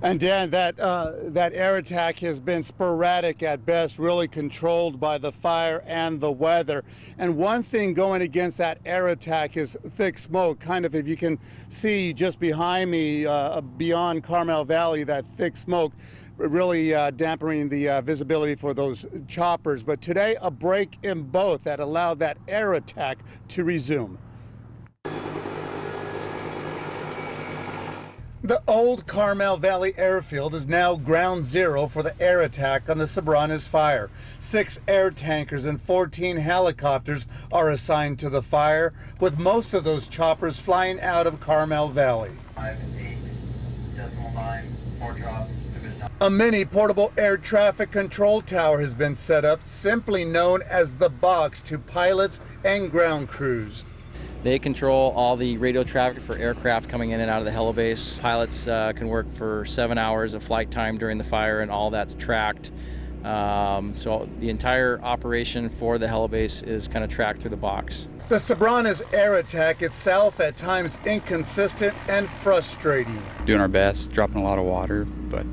And Dan, that air attack has been sporadic at best, really controlled by the fire and the weather. And one thing going against that air attack is thick smoke. Kind of, if you can see just behind me, beyond Carmel Valley, that thick smoke really dampening the visibility for those choppers. But today, a break in both that allowed that air attack to resume. The old Carmel Valley airfield is now ground zero for the air attack on the Soberanes Fire. 6 air tankers and 14 helicopters are assigned to the fire, with most of those choppers flying out of Carmel Valley. 5.8.9, 4 drops. A mini portable air traffic control tower has been set up, simply known as the box, to pilots and ground crews. They control all the radio traffic for aircraft coming in and out of the helibase. Pilots can work for 7 hours of flight time during the fire, and all that's tracked. So the entire operation for the helibase is kind of tracked through the box. The Soberanes air attack itself at times inconsistent and frustrating. Doing our best, dropping a lot of water, but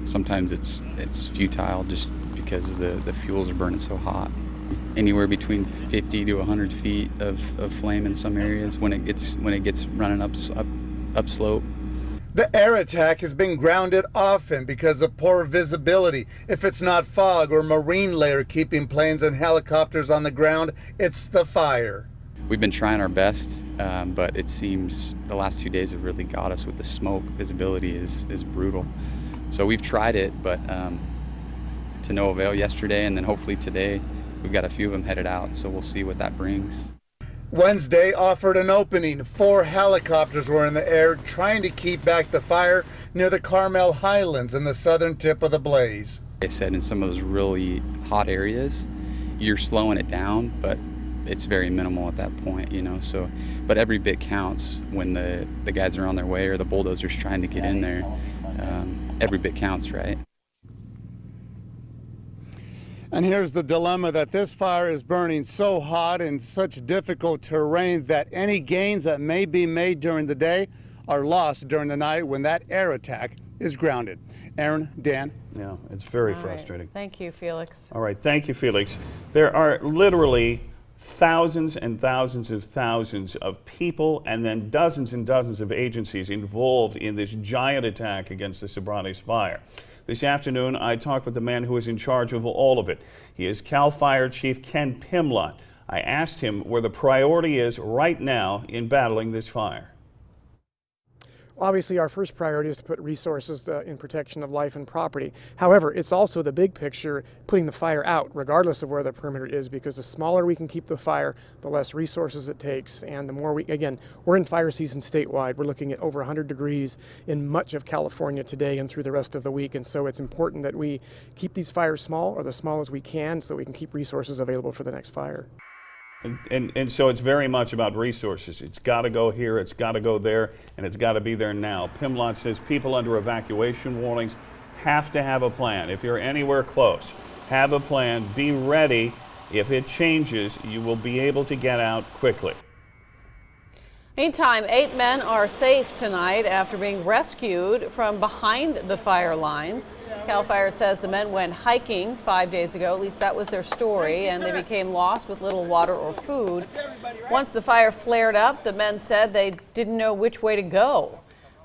sometimes it's futile just because the fuels are burning so hot. Anywhere between 50 to 100 feet of flame in some areas when it gets running up slope. The air attack has been grounded often because of poor visibility. If it's not fog or marine layer keeping planes and helicopters on the ground, it's the fire. We've been trying our best, but it seems the last 2 days have really got us with the smoke. Visibility is brutal. So we've tried it, but to no avail yesterday, and then hopefully today. We've got a few of them headed out, so we'll see what that brings. Wednesday offered an opening. 4 helicopters were in the air trying to keep back the fire near the Carmel Highlands in the southern tip of the blaze. Like I said, in some of those really hot areas, you're slowing it down, but it's very minimal at that point, you know. So, but every bit counts when the guys are on their way or the bulldozers trying to get in there. Every bit counts, right? And here's the dilemma, that this fire is burning so hot in such difficult terrain that any gains that may be made during the day are lost during the night when that air attack is grounded. Aaron, Dan. Yeah, it's very frustrating. Thank you, Felix. All right, thank you, Felix. There are literally thousands and thousands of people and then dozens and dozens of agencies involved in this giant attack against the Soberanes Fire. This afternoon, I talked with the man who is in charge of all of it. He is CAL FIRE Chief Ken Pimlott. I asked him where the priority is right now in battling this fire. Obviously, our first priority is to put resources in protection of life and property. However, it's also the big picture, putting the fire out, regardless of where the perimeter is, because the smaller we can keep the fire, the less resources it takes, and the more we're in fire season statewide. We're looking at over 100 degrees in much of California today and through the rest of the week, and so it's important that we keep these fires small, or the small as we can, so we can keep resources available for the next fire. And so it's very much about resources. It's got to go here, it's got to go there, and it's got to be there now. Pimlott says people under evacuation warnings have to have a plan. If you're anywhere close, have a plan, be ready. If it changes, you will be able to get out quickly. Meantime, 8 men are safe tonight after being rescued from behind the fire lines. CAL FIRE says the men went hiking 5 days ago, at least that was their story, and they became lost with little water or food. Once the fire flared up, the men said they didn't know which way to go.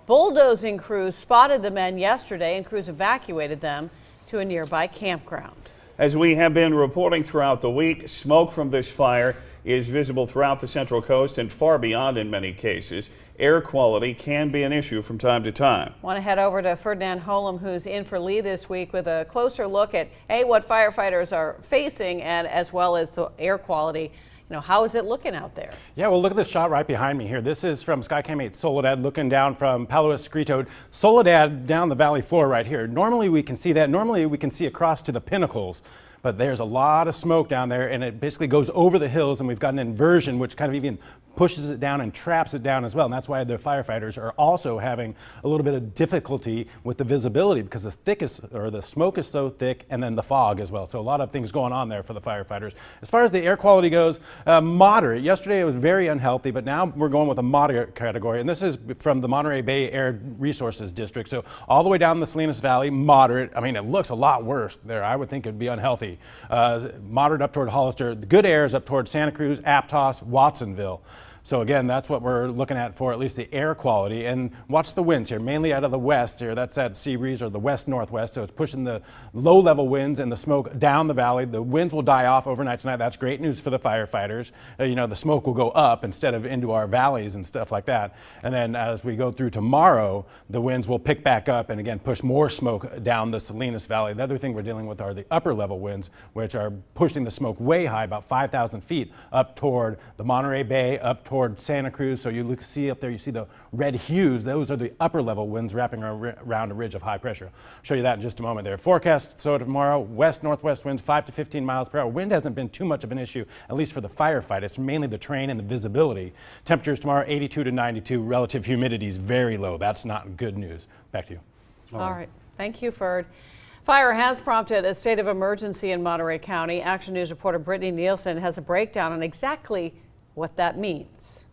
Bulldozing crews spotted the men yesterday, and crews evacuated them to a nearby campground. As we have been reporting throughout the week, smoke from this fire is visible throughout the Central Coast and far beyond in many cases. Air quality can be an issue from time to time. Want to head over to Ferdinand Holum, who's in for Lee this week, with a closer look at what firefighters are facing, and as well as the air quality. You know, how is it looking out there? Yeah, well, look at this shot right behind me here. This is from Skycam 8 Soledad, looking down from Palo Escrito. Soledad down the valley floor right here. Normally we can see that. Normally we can see across to the pinnacles. But there's a lot of smoke down there, and it basically goes over the hills, and we've got an inversion which kind of even pushes it down and traps it down as well. And that's why the firefighters are also having a little bit of difficulty with the visibility, because the smoke is so thick, and then the fog as well. So a lot of things going on there for the firefighters. As far as the air quality goes, moderate. Yesterday it was very unhealthy, but now we're going with a moderate category. And this is from the Monterey Bay Air Resources District. So all the way down the Salinas Valley, moderate. I mean, it looks a lot worse there. I would think it'd be unhealthy. Moderate up toward Hollister. The good air is up toward Santa Cruz, Aptos, Watsonville. So again, that's what we're looking at for at least the air quality. And watch the winds here, mainly out of the west here. That's that sea breeze or the west-northwest. So it's pushing the low-level winds and the smoke down the valley. The winds will die off overnight tonight. That's great news for the firefighters. The smoke will go up instead of into our valleys and stuff like that. And then as we go through tomorrow, the winds will pick back up and again push more smoke down the Salinas Valley. The other thing we're dealing with are the upper-level winds, which are pushing the smoke way high, about 5,000 feet up toward the Monterey Bay, up toward Santa Cruz. So you see up there, you see the red hues. Those are the upper level winds wrapping around a ridge of high pressure. I'll show you that in just a moment there. Forecast, so tomorrow, west-northwest winds 5 to 15 miles per hour. Wind hasn't been too much of an issue, at least for the firefight. It's mainly the terrain and the visibility. Temperatures tomorrow, 82 to 92. Relative humidity is very low. That's not good news. Back to you. All right. Thank you, Ferd. Fire has prompted a state of emergency in Monterey County. Action News reporter Brittany Nielsen has a breakdown on exactly what that means.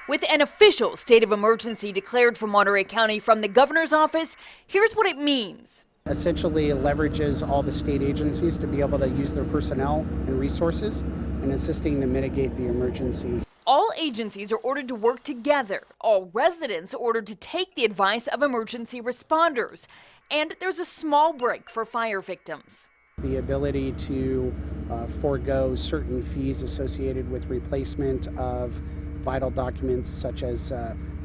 With an official state of emergency declared for Monterey County from the governor's office, here's what it means. Essentially, it leverages all the state agencies to be able to use their personnel and resources in assisting to mitigate the emergency. All agencies are ordered to work together. All residents ordered to take the advice of emergency responders. And there's a small break for fire victims. The ability to forego certain fees associated with replacement of vital documents such as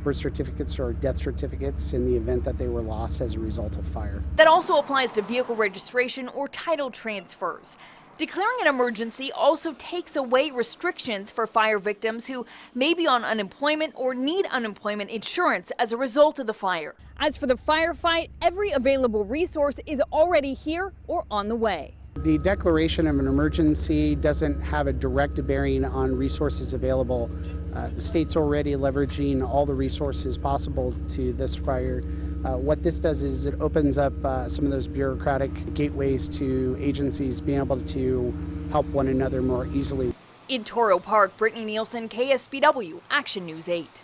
birth certificates or death certificates in the event that they were lost as a result of fire. That also applies to vehicle registration or title transfers. Declaring an emergency also takes away restrictions for fire victims who may be on unemployment or need unemployment insurance as a result of the fire. As for the firefight, every available resource is already here or on the way. The declaration of an emergency doesn't have a direct bearing on resources available. The state's already leveraging all the resources possible to this fire. What this does is it opens up some of those bureaucratic gateways to agencies being able to help one another more easily. In Toro Park, Brittany Nielsen, KSBW, Action News 8.